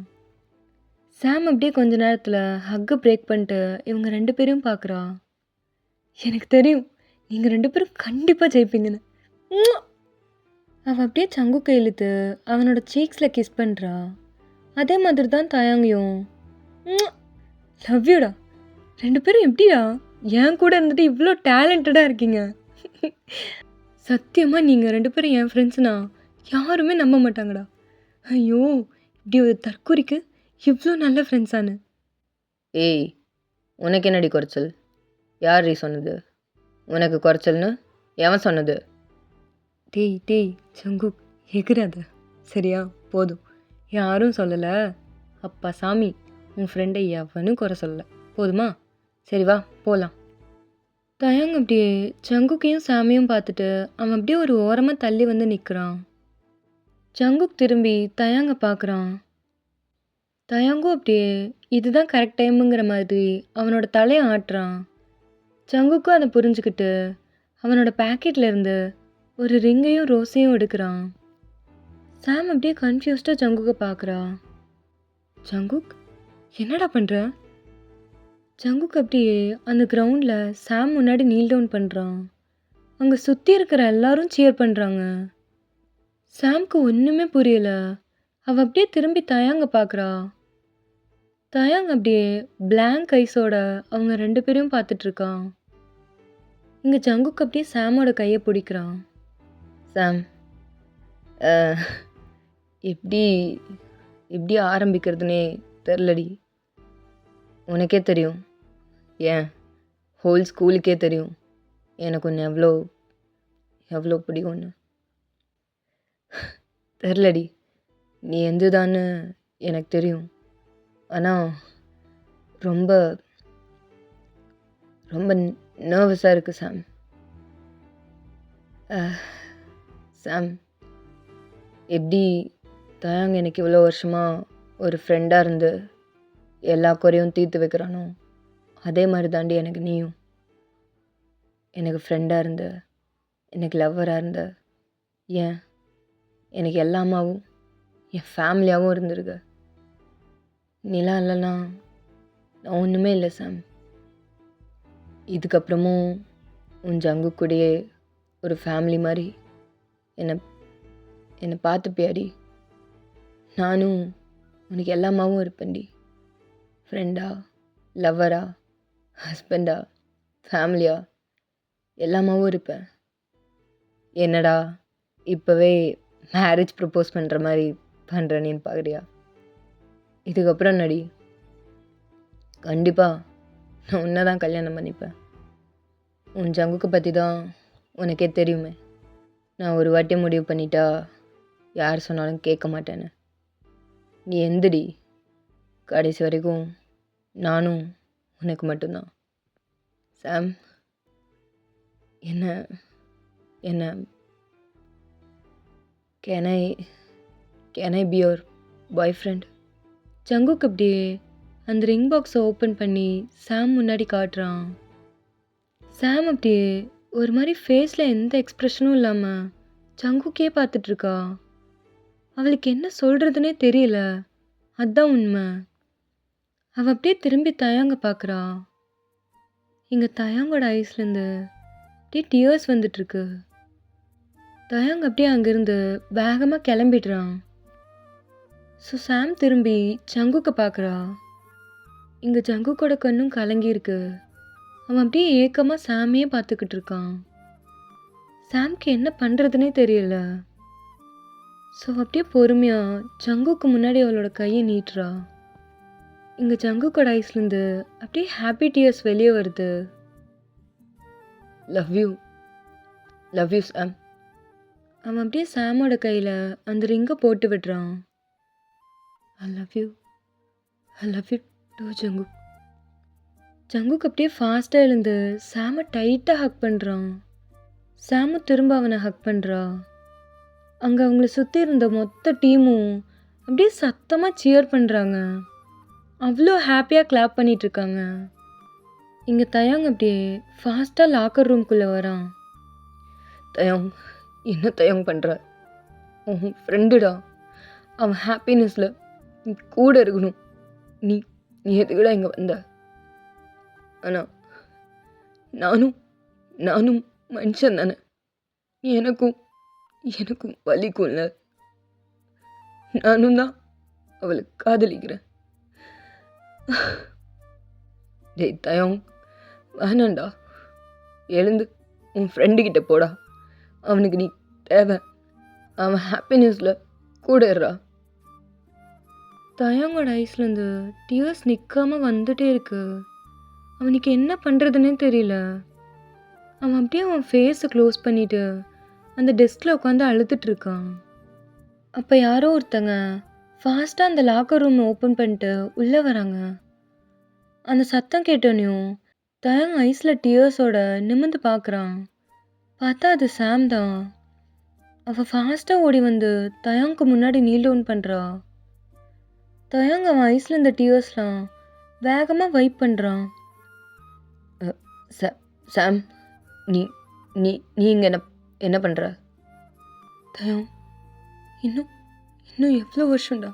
சாம் அப்படியே கொஞ்ச நேரத்தில் ஹக்கை பிரேக் பண்ணிட்டு இவங்க 2 பேரையும் பார்க்குறா. எனக்கு தெரியும், நீங்கள் 2 பேரும் கண்டிப்பாக ஜெயிப்பீங்கன்னு. அவள் அப்படியே சங்குக்கை இழுத்து அவனோட சீக்ஸில் கிஸ் பண்ணுறா. அதே மாதிரி தான் தயாங்கையும். லவ் யூடா. 2 பேரும் எப்படிடா என் கூட இருந்துட்டு இவ்வளோ டேலண்டடாக இருக்கீங்க. சத்தியமாக நீங்கள் 2 பேரும் என் ஃப்ரெண்ட்ஸ்னா யாருமே நம்ப மாட்டாங்கடா. ஐயோ, இப்படி ஒரு தற்கொலைக்கு இவ்வளோ நல்ல ஃப்ரெண்ட்ஸானு. ஏய், உனக்கு என்னடி குறைச்சல்? யார் சொன்னது உனக்கு குறைச்சல்னு? எவன் சொன்னது? டேய் சங்குக், எகுறாத சரியா? போதும், யாரும் சொல்லலை. அப்பா சாமி, உன் ஃப்ரெண்டை எவனும் குறை சொல்லலை. போதுமா? சரி வா போகலாம். தயாங் அப்படியே சங்குக்கையும் சாமியும் பார்த்துட்டு அவன் அப்படியே ஒரு ஓரமாக தள்ளி வந்து நிற்கிறான். சங்குக் திரும்பி தயாங்கை பார்க்குறான். தயாங்கும் அப்படியே இதுதான் கரெக்ட் டைமுங்கிற மாதிரி அவனோட தலையை ஆட்டுறான். சங்குக்கும் அதை புரிஞ்சுக்கிட்டு அவனோட பேக்கெட்டில் இருந்து ஒரு ரிங்கையும் ரோஸையும் எடுக்கிறான். சாம் அப்படியே கன்ஃபியூஸ்டாக ஜங்குக்கை பார்க்குறா. ஜங்குக், என்னடா பண்ணுற? ஜங்குக் அப்படியே அந்த கிரவுண்டில் சாம் முன்னாடி நீல் டவுன் பண்ணுறான். அங்கே சுற்றி இருக்கிற எல்லாரும் சியர் பண்ணுறாங்க. சாம்க்கு ஒன்றுமே புரியல. அவள் அப்படியே திரும்பி தயாங்க பார்க்குறா. தயாங் அப்படியே பிளாங்க் ஐஸோட அவங்க 2 பேரையும் பார்த்துட்ருக்கான். இங்கே ஜங்குக் அப்படியே சாமோட கையை பிடிக்கிறான். சாம், எப்படி எப்படி ஆரம்பிக்கிறதுனே தெரிலடி. உனக்கே தெரியும், ஏன் ஹோல் ஸ்கூலுக்கே தெரியும் எனக்கு ஒன்று எவ்வளோ எவ்வளோ பிடிக்கும்னு. தெரிலடி, நீ எந்துதான்னு எனக்கு தெரியும். ஆனால் ரொம்ப ரொம்ப நர்வஸாக இருக்குது சாம். சாம், எப்படி தயாங் எனக்கு இவ்வளோ வருஷமாக ஒரு ஃப்ரெண்டாக இருந்து எல்லா குறையும் தீர்த்து வைக்கிறானோ, அதே மாதிரி தாண்டி எனக்கு நீயும் எனக்கு ஃப்ரெண்டாக இருந்த, எனக்கு லவ்வராக இருந்த, ஏன் எனக்கு எல்லாமாவும் என் ஃபேமிலியாகவும் இருந்திருக்க. நிலா இல்லைன்னா நான் ஒன்றுமே இல்லை சாம். இதுக்கப்புறமும் உன் ஜங்கு கூடயே ஒரு ஃபேமிலி மாதிரி என்னை பார்த்துப்பியாடி. நானும் உனக்கு எல்லாமாவும் இருப்பேன்டி. ஃப்ரெண்டா, லவ்வரா, ஹஸ்பண்டா, ஃபேமிலியா, எல்லாமாவும் இருப்பேன். என்னடா இப்போவே மேரேஜ் ப்ரப்போஸ் பண்ணுற மாதிரி பண்ணுறேன்னு பார்க்குறியா? இதுக்கப்புறம் நடி, கண்டிப்பாக நான் உன்னை தான் கல்யாணம் பண்ணிப்பேன். உன் ஜங்குக்கு பற்றி தான் உனக்கே தெரியுமே, நான் ஒரு வாட்டி முடிவு பண்ணிட்டா யார் சொன்னாலும் கேட்க மாட்டேன்னு. நீ எந்திரி, கடைசி வரைக்கும் நானும் உனக்கு மட்டும்தான். சாம், என்ன என்ன can I be your bye friend? Jungkook அப்படியே அந்த ரிங் பாக்ஸை ஓப்பன் பண்ணி சாம் முன்னாடி காட்டுறான். சாம் அப்படியே ஒரு மாதிரி ஃபேஸில் எந்த எக்ஸ்ப்ரெஷனும் இல்லாமல் ஜங்குக்கே பார்த்துட்ருக்கா. அவளுக்கு என்ன சொல்கிறதுனே தெரியல. அதுதான் உண்மை. அவள் அப்படியே திரும்பி தயாங்க பார்க்குறா. இங்கே தயாங்கோட ஐஸ்லேருந்து அப்படியே டியர்ஸ் வந்துட்டுருக்கு. தயாங் அப்படியே அங்கேருந்து வேகமாக கிளம்பிடுறான். ஸோ சாம் திரும்பி ஜங்குக்கை பார்க்குறா. இங்கே ஜங்குக்கோட கண்ணும் கலங்கியிருக்கு. அவன் அப்படியே ஏக்கமாக சாமையே பார்த்துக்கிட்டு இருக்கான். சாம்க்கு என்ன பண்ணுறதுனே தெரியல. ஸோ அப்படியே பொறுமையாக ஜங்குக்கு முன்னாடி அவளோட கையை நீட்டுறா. இங்கே ஜங்குக்கோட ஐஸ்லேருந்து அப்படியே ஹாப்பி டியர்ஸ் வெளியே வருது. Love you Sam. அவன் அப்படியே சாமோட கையில் அந்த ரிங்கை போட்டு விடுறான். I love you too Jungkook. Jungkook அப்படியே ஃபாஸ்ட்டாக எழுந்து சாமை டைட்டாக ஹக் பண்ணுறான். சாமு திரும்ப அவனை ஹக் பண்ணுறா. அங்கே அவங்கள சுற்றி இருந்த மொத்த டீமும் அப்படியே சத்தமாக சியர் பண்ணுறாங்க. அவ்வளோ ஹாப்பியாக கிளாப் பண்ணிகிட்ருக்காங்க. இங்கே தயாங் அப்படியே ஃபாஸ்ட்டாக லாக்கர் ரூம்குள்ளே வரான். தயாங், என்ன தயாங் பண்ணுற? உன் ஃப்ரெண்டுடா. அவன் ஹாப்பினஸில் நீ கூட இருக்கணும். நீ நீ எதுக்குடா இங்கே வந்த? ஆனால் நானும் மனுஷன் தானே. எனக்கும் வலிக்கும்ல. நானும் தான் அவளை காதலிக்கிறேன். டேய் தயாங், வேணாண்டா. எழுந்து உன் ஃப்ரெண்டுக்கிட்ட போடா. அவனுக்கு நீ தேவை. அவன் ஹாப்பினஸில் கூட இருடா. தயாங்கோட ஐஸ்லேருந்து டியர்ஸ் நிற்காமல் வந்துட்டே இருக்கு. அவனுக்கு என்ன பண்ணுறதுன்னே தெரியல. அவன் அப்படியே அவன் ஃபேஸை க்ளோஸ் பண்ணிவிட்டு அந்த டெஸ்கில் உட்காந்து அழுதுட்ருக்கான். அப்போ யாரோ ஒருத்தங்க ஃபாஸ்ட்டாக அந்த லாக்கர் ரூம் ஓப்பன் பண்ணிட்டு உள்ளே வராங்க. அந்த சத்தம் கேட்டோன்னையும் தயாங் ஐஸில் டியர்ஸோட நிமிர்ந்து பார்க்குறான். பார்த்தா அது சாம் தான். அவள் ஃபாஸ்ட்டாக ஓடி வந்து தயாங்க்கு முன்னாடி நீல் டவுன் பண்ணுறா. தயாங் அவன் ஐஸில் இந்த டியர்ஸ்லாம் வேகமாக வைப் பண்ணுறான். சாம், நீ நீ நீ இங்கே என்ன பண்ணுற? தயாங், இன்னும் எவ்வளோ வருஷம்டா?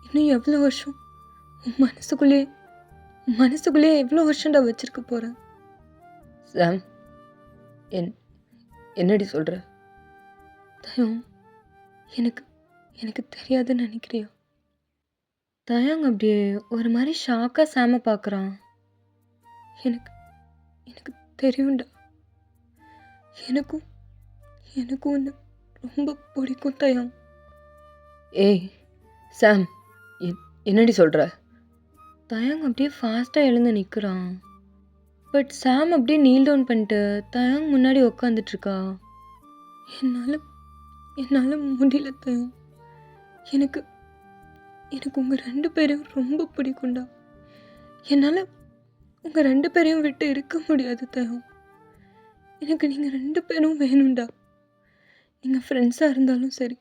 இன்னும் எவ்வளோ வருஷம் உன் மனசுக்குள்ளே எவ்வளோ வருஷம்டா வச்சிருக்க போகிறேன்? சாம், என்னடி சொல்கிற? தயாங், எனக்கு தெரியாதுன்னு நினைக்கிறியா? தயாங் அப்படியே ஒரு மாதிரி ஷாக்காக சாம பார்க்குறான். எனக்கு தெரியும்டா. எனக்கும் ஒன்று ரொம்ப பிடிக்கும் தயாங். ஏய் சாம், என்னடி சொல்கிற? தயாங் அப்படியே ஃபாஸ்ட்டாக எழுந்து நிற்கிறான். பட் சாம் அப்படியே நீல் டவுன் பண்ணிட்டு தயாங் முன்னாடி உக்காந்துட்ருக்கா. என்னால் முடியல தயாங். எனக்கு உங்கள் 2 பேரையும் ரொம்ப பிடிக்கும்டா. என்னால் உங்கள் 2 பேரையும் விட்டு இருக்க முடியாது தயாங். எனக்கு நீங்கள் 2 பேரும் வேணும்டா. நீங்கள் ஃப்ரெண்ட்ஸாக இருந்தாலும் சரி.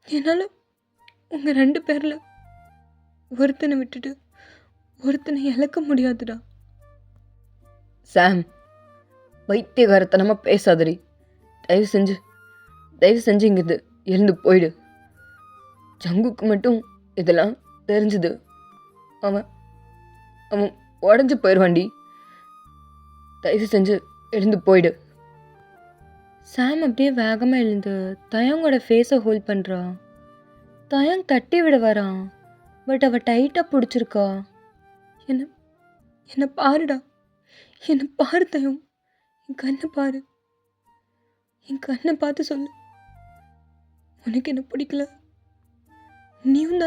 என்னால் உங்கள் 2 பேரில் ஒருத்தனை விட்டுட்டு ஒருத்தனை இழக்க முடியாதுடா. சாம், வைத்தியகாரத்தனமாக பேசாதடி. தயவு செஞ்சு இங்கிருந்து எழுந்து போயிடு. ஜங்குக்கு மட்டும் இதெல்லாம் தெரிஞ்சுது, அவன் உடஞ்சி போயிடுவாண்டி. தயவு செஞ்சு எழுந்து போயிடு. சாம் அப்படியே வேகமாக எழுந்து தயாங்கோட ஃபேஸை ஹோல்ட் பண்ணுறா. தயாங் தட்டி விட வரான். பட் அவள் டைட்டாக பிடிச்சிருக்கா. என்ன பாருடா. என்னை பாரு தயாங். என் கண்ணை பாரு. என் கண்ணை பார்த்து சொல்லு. உனக்கு என்ன பிடிக்கல? நீயும்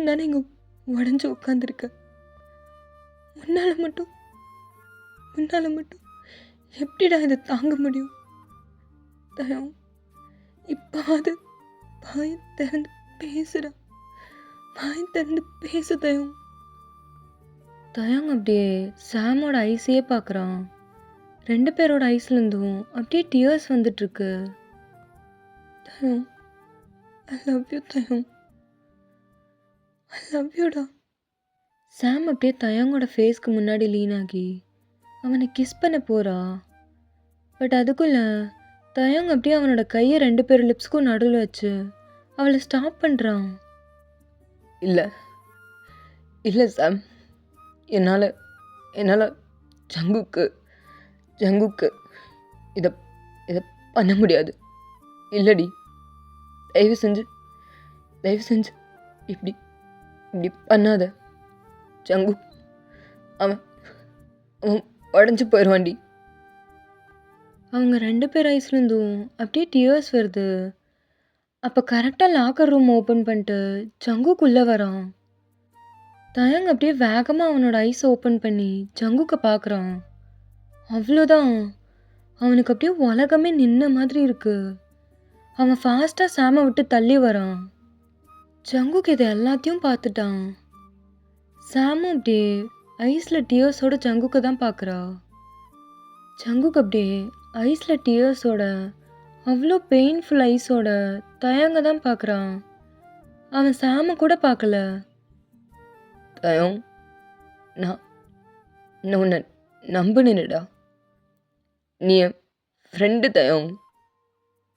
தானே இங்கே உடஞ்சி உட்காந்துருக்க. உன்னால் மட்டும் எப்படிடா இதை தாங்க முடியும்? தயாங், இப்பாவது வாயை திறந்து பேசுடா. வாயை திறந்து பேசு தயாங். தயாங் அப்படியே சாமோட ஐஸையே பார்க்குறான். 2 பேரோட ஐஸ்லேருந்தும் அப்படியே டியர்ஸ் வந்துட்டுருக்கு. Tayang, I love you Tayang. I love யூடா. சாம் அப்படியே தயாங்கோட ஃபேஸ்க்கு முன்னாடி லீன் ஆகி அவனை கிஸ் பண்ண போகிறா. பட் அதுக்குள்ளே தயாங் அப்படியே அவனோட கையை 2 பேர் லிப்ஸ்க்கும் நடுவில் வச்சு அவளை ஸ்டாப் பண்ணுறான். இல்லை சாம், என்னால் ஜங்குக்கு இதை பண்ண முடியாது. இல்லடி, தயவு செஞ்சு இப்படி பண்ணாத. ஜங்கு அவன் உடஞ்சி போயிடுவாண்டி. அவங்க 2 பேர் ஐஸ்லேருந்தும் அப்படியே டியர்ஸ் வருது. அப்போ கரெக்டாக லாக்கர் ரூம் ஓப்பன் பண்ணிட்டு ஜங்குக்குள்ளே வரான். தயங் அப்படியே வேகமாக அவனோட ஐஸ் ஓப்பன் பண்ணி ஜங்குக்கை பார்க்குறான். அவ்வளோதான், அவனுக்கு அப்படியே உலகமே நின்ன மாதிரி இருக்கு. அவன் ஃபாஸ்ட்டாக சாமை விட்டு தள்ளி வரான். ஜங்குக் இதை எல்லாத்தையும் பார்த்துட்டான். சாமும் அப்படியே ஐஸில் டியர்ஸோட ஜங்குக்கை தான் பார்க்குறா. ஜங்குக் அப்படியே ஐஸில் டியர்ஸோட அவ்வளோ பெயின்ஃபுல் ஐஸோட தயங்க தான் பார்க்குறான். அவன் சாமை கூட பார்க்கல. தயம், நான் நான் உன்னை நம்பினேடா. நீ என் ஃப்ரெண்டு தயம்.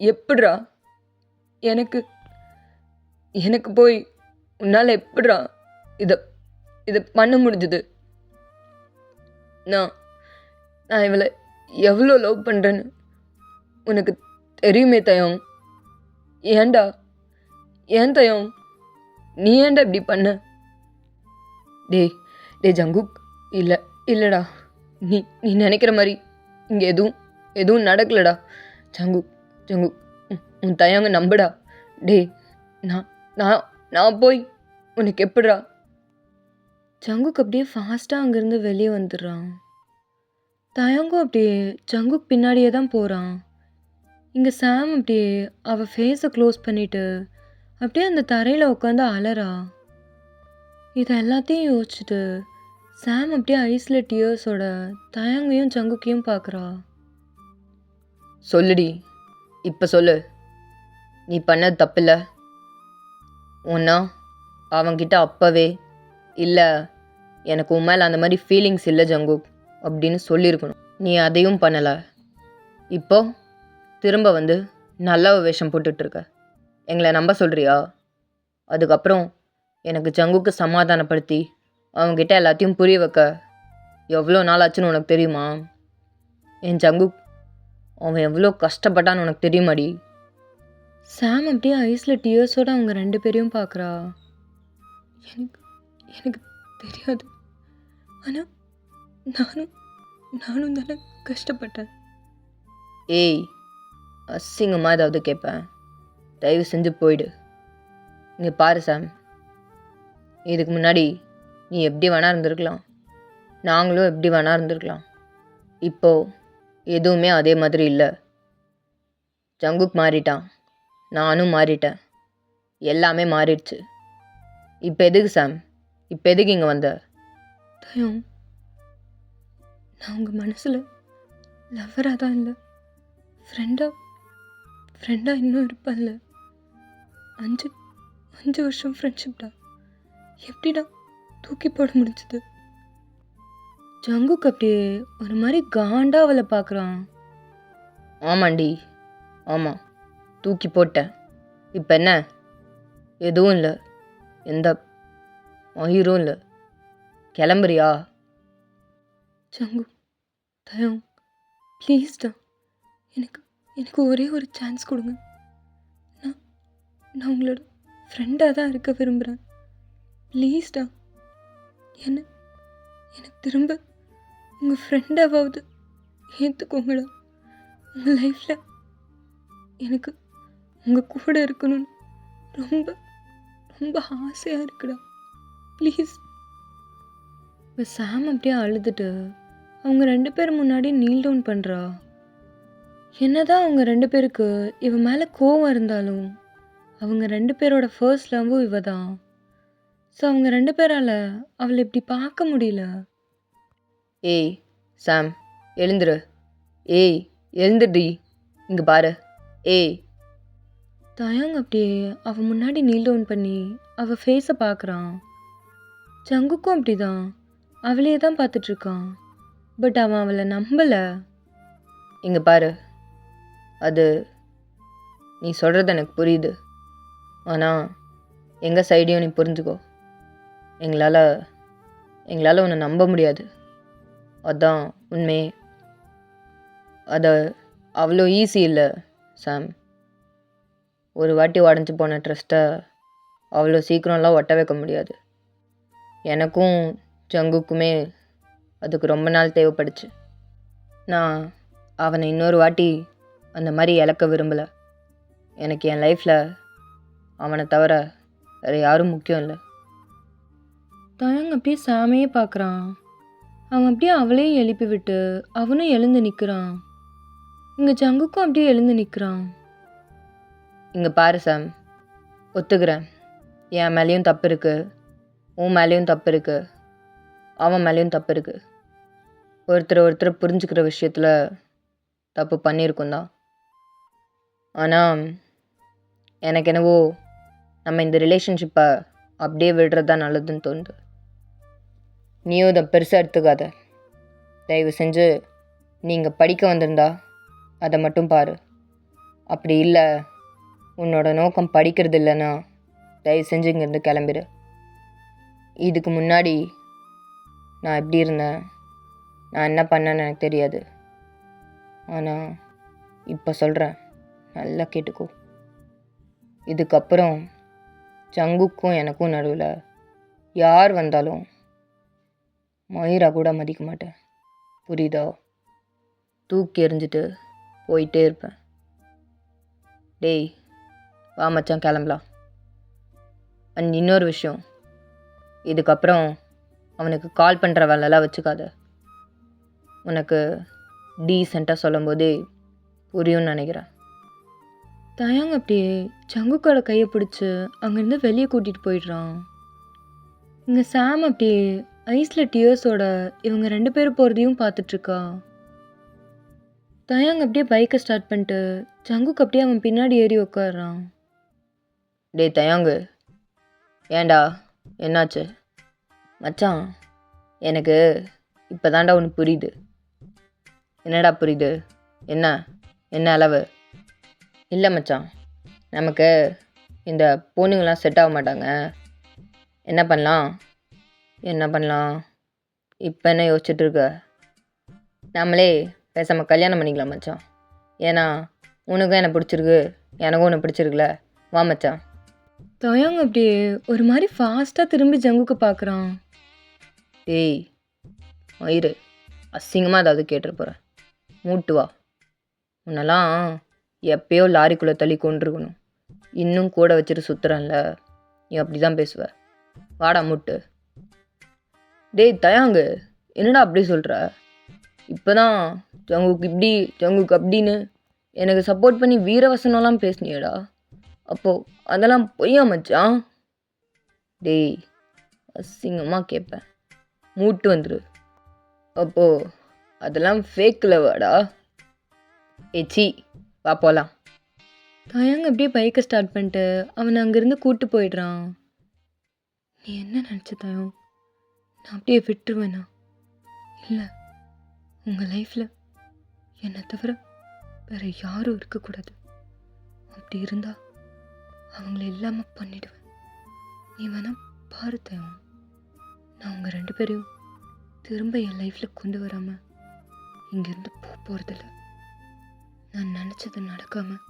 எப்படிடா எனக்கு எனக்கு போய் உன்னால் எப்படிடா இதை இதை பண்ண முடிஞ்சுது? நான் நான் இவளை எவ்வளோ லவ் பண்ணுறேன்னு உனக்கு தெரியுமே தயம். ஏன்டா ஏன் தயம் நீ ஏன்டா இப்படி பண்ண? டே ஜங்குக், இல்லைடா, நீ நீ நினைக்கிற மாதிரி இங்கே எதுவும் நடக்கலடா. ஜங்குக் ஜங்குக், உன் தயங்க நம்புடா. டே நான் நான் நான் போய் உனக்கு எப்படிடா? ஜங்குக் அப்படியே ஃபாஸ்ட்டாக அங்கேருந்து வெளியே வந்துடுறான். தயங்கும் அப்படியே ஜங்குக் பின்னாடியே தான் போகிறான். இங்கே சாம் அப்படியே அவள் ஃபேஸை க்ளோஸ் பண்ணிவிட்டு அப்படியே அந்த தரையில் உட்காந்து அலறா. இதை எல்லாத்தையும் யோசிச்சுட்டு சாம் அப்படியே ஐஸில் டியர்ஸோட தயங்கையும் ஜங்குக்கையும் பார்க்குறா. சொல்லுடி, இப்போ சொல்லு, நீ பண்ணது தப்பில்ல. ஒன்றா அவன்கிட்ட அப்போவே இல்லை எனக்கு உன் மேலே அந்த மாதிரி ஃபீலிங்ஸ் இல்லை ஜங்குக் அப்படின்னு சொல்லியிருக்கணும். நீ அதையும் பண்ணலை. இப்போ திரும்ப வந்து நல்ல வேஷம் போட்டுட்ருக்க. எங்களை நம்ப சொல்கிறியா? அதுக்கப்புறம் எனக்கு ஜங்குக்கு சமாதானப்படுத்தி அவங்ககிட்ட எல்லாத்தையும் புரிய வைக்க எவ்வளோ நாள் ஆச்சுன்னு உனக்கு தெரியுமா? என் ஜங்குக் அவன் எவ்வளோ கஷ்டப்பட்டான்னு உனக்கு தெரியுமாடி? சாம் அப்படியே ஐஸில் டியர்ஸோட அவங்க 2 பேரையும் பார்க்குறா. எனக்கு எனக்கு தெரியாது, ஆனால் நானும் தானே கஷ்டப்பட்டேன். ஏய், அசிங்கமாக ஏதாவது கேட்பேன், தயவு செஞ்சு போயிடு. இங்கே பாரு சாம், இதுக்கு முன்னாடி நீ எப்படி வேணா இருந்திருக்கலாம், நாங்களும் எப்படி வேணா இருந்திருக்கலாம். இப்போது எதுவுமே அதே மாதிரி இல்லை. ஜங்குக் மாறிட்டான், நானும் மாறிட்டேன், எல்லாமே மாறிடுச்சு. இப்போ எதுக்கு சாம், இப்போ எதுக்கு இங்கே வந்த? தயம், நான் உங்கள் மனசில் லவ்வராக தான் இல்லை, ஃப்ரெண்டாக இன்னும் இருப்பேன்ல. 5 வருஷம் ஃப்ரெண்ட்ஷிப்டா, எப்படிடா தூக்கி போட முடிஞ்சது? ஜங்குக் அப்படியே ஒரு மாதிரி காண்டா அவளை பார்க்குறான். ஆமாண்டி, ஆமாம், தூக்கி போட்டேன். இப்போ என்ன? எதுவும் இல்லை, எந்த மயிரும் இல்லை. கிளம்புறியா? ஜங்குக், தயம், ப்ளீஸ்டா, எனக்கு ஒரே ஒரு சான்ஸ் கொடுங்க. நான் உங்களோட ஃப்ரெண்டாக தான் இருக்க விரும்புகிறேன். ப்ளீஸ்டா, எனக்கு திரும்ப உங்கள் ஃப்ரெண்டாவது ஏற்றுக்கோங்கடா. உங்கள் லைஃப்பில் எனக்கு உங்கள் கூட இருக்கணும்னு ரொம்ப ரொம்ப ஆசையாக இருக்குடா, ப்ளீஸ். இப்போ சாம் அப்படியே அழுதுட்டு அவங்க 2 பேர் முன்னாடி நீல் டவுன் பண்ணுறா. என்னதான் அவங்க 2 பேருக்கு இவ மேலே கோவம் இருந்தாலும் அவங்க 2 பேரோட ஃபர்ஸ்ட் லவ்வும் இவ தான். ஸோ அவங்க 2 பேரால் அவளை இப்படி பார்க்க முடியல. ஏய் சாம், எழுந்துரு. ஏய் எழுந்துடி, இங்கே பாரு. ஏய். தயங் அப்படியே அவள் முன்னாடி நீல் டவுன் பண்ணி அவள் ஃபேஸை பார்க்குறான். ஜங்குக்கும் அப்படிதான், அவளையே தான் பார்த்துட்ருக்கான். பட் அவன் அவளை நம்பலை. இங்கே பாரு, அது நீ சொல்கிறது எனக்கு புரியுது, ஆனால் எங்கள் சைடையும் நீ புரிஞ்சுக்கோ. எங்களால் உன்னை நம்ப முடியாது, அதுதான் உண்மையே. அது அவ்வளோ ஈஸி இல்லை சாம். ஒரு வாட்டி உடஞ்சி போன ட்ரஸ்ட்டை அவ்வளோ சீக்கிரம்லாம் ஒட்ட வைக்க முடியாது. எனக்கும் ஜங்குக்குமே அதுக்கு ரொம்ப நாள் தேவைப்படுச்சு. நான் அவனை இன்னொரு வாட்டி அந்த மாதிரி இழக்க விரும்பலை. எனக்கு என் லைஃப்பில் அவனை தவிர வேறு யாரும் முக்கியம் இல்லை. தயங் அப்படியே சாமையே பார்க்குறான். அவன் அப்படியே அவளையும் எழுப்பி விட்டு அவனும் எழுந்து நிற்கிறான். இங்கே ஜங்குக்கும் அப்படியே எழுந்து நிற்கிறான். இங்கே பாரு சாம், ஒத்துக்கிறேன், என் மேலேயும் தப்பு இருக்குது, உன் மேலேயும் தப்பு இருக்குது, அவன் மேலேயும் தப்பு இருக்குது. ஒருத்தர் புரிஞ்சுக்கிற விஷயத்தில் தப்பு பண்ணியிருக்கோம் தான். ஆனால் எனக்கு என்னவோ நம்ம இந்த ரிலேஷன்ஷிப்பை அப்படியே விடுறது தான் நல்லதுன்னு தோணுது. நீயும் இதை பெருசாக எடுத்துக்காத. தயவு செஞ்சு நீங்கள் படிக்க வந்திருந்தா அதை மட்டும் பாரு. அப்படி இல்லை, உன்னோட நோக்கம் படிக்கிறது இல்லைன்னா தயவு செஞ்சு இங்கேருந்து கிளம்பிடு. இதுக்கு முன்னாடி நான் எப்படி இருந்தேன், நான் என்ன பண்ணேன்னு எனக்கு தெரியாது. ஆனால் இப்போ சொல்கிறேன், நல்லா கேட்டுக்கோ. இதுக்கப்புறம் ஜங்குக்கும் எனக்கும் நடுவில் யார் வந்தாலும் மயிரா கூட மதிக்க மாட்டேன், புரியுதா? தூக்கி எறிஞ்சிட்டு போயிட்டே இருப்பேன். டேய் வா மச்சான், கிளம்பலாம். அண்ட் இன்னொரு விஷயம், இதுக்கப்புறம் அவனுக்கு கால் பண்ணுற வேலைலாம் வச்சுக்காத. உனக்கு டீசெண்டாக சொல்லும்போதே புரியும்னு நினைக்கிறேன். தயங் அப்படியே ஜங்குக்கோட கையை பிடிச்சி அங்கேருந்து வெளியே கூட்டிகிட்டு போயிடுறான். இங்கே சாம் அப்படியே ஐஸில் டியர்ஸோட இவங்க 2 பேரும் போகிறதையும் பார்த்துட்ருக்கா. தயங் அப்படியே பைக்கை ஸ்டார்ட் பண்ணிட்டு ஜங்குக்கு அப்படியே அவன் பின்னாடி ஏறி உட்காடுறான். டேய் தயாங்கு, ஏண்டா என்னாச்சு? மச்சான், எனக்கு இப்போ தாண்டா ஒன்று புரியுது. என்னடா புரியுது? என்ன அளவு? இல்லை மச்சான், நமக்கு இந்த பொண்ணுங்களாம் செட் ஆக மாட்டாங்க. என்ன பண்ணலாம்? இப்போ என்ன யோசிச்சுட்ருக்க? நம்மளே பேசாமல் கல்யாணம் பண்ணிக்கலாம் மச்சான். ஏன்னா உனக்கும் என்னை பிடிச்சிருக்கு, எனக்கும் ஒன்று பிடிச்சிருக்குல. வா மச்சான். தயங் அப்படியே ஒரு மாதிரி ஃபாஸ்ட்டாக திரும்பி ஜங்குக்கு பார்க்குறான். ஏய் மயிறு, அசிங்கமாக ஏதாவது கேட்டுற போகிறேன், மூட்டு வா. உன்னெல்லாம் எப்பயோ லாரிக்குள்ளே தள்ளி கொண்டிருக்கணும், இன்னும் கூட வச்சுட்டு சுற்றுறேன்ல, நீ அப்படி தான் பேசுவ. வாடா மூட்டு. டேய் தயாங்கு, என்னடா அப்படி சொல்கிற? இப்போ தான் ஜங்குக்கு அப்படின்னு எனக்கு சப்போர்ட் பண்ணி வீரவசனம்லாம் பேசுனியடா. அப்போது அதெல்லாம் பொய்யா மச்சான்? டேய் அசிங்கமாக கேட்பேன், மூட்டு வந்துடு. அப்போது அதெல்லாம் ஃபேக்கில் வாடா. ஏச்சி வா போகலாம். தயங் அப்படியே பைக்கை ஸ்டார்ட் பண்ணிட்டு அவனை அங்கேருந்து கூப்பிட்டு போயிடுறான். நீ என்ன நினச்ச தயம்? நான் அப்படியே விட்டுருவேண்ணா? இல்லை, உங்கள் லைஃப்பில் என்னை தவிர வேறு யாரும் இருக்கக்கூடாது. அப்படி இருந்தால் அவங்கள இல்லாமல் பண்ணிடுவேன். நீ வேணா பாரு தயம், நான் உங்கள் 2 பேரையும் திரும்ப என் லைஃப்பில் கொண்டு வராமல் இங்கேருந்து போகிறதில்ல. நான் நினச்சது நடக்காமல்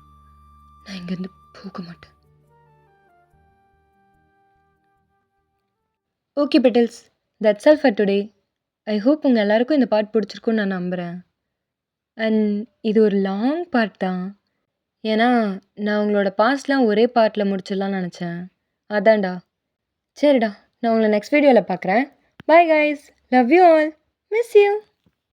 நான் இங்கேருந்து போக மாட்டேன். Okay petals, that's all for today. I hope உங்கள் எல்லாருக்கும் இந்த பார்ட் பிடிச்சிருக்குன்னு நான் நம்புகிறேன். அண்ட் இது ஒரு லாங் பார்ட் தான், ஏன்னா நான் உங்களோட பாஸ்ட்லாம் ஒரே பார்ட்டில் முடிச்சிடலான்னு நினச்சேன். அதான்டா. சரிடா, நான் உங்களை நெக்ஸ்ட் வீடியோவில் பார்க்குறேன். Bye guys, love you all, miss you.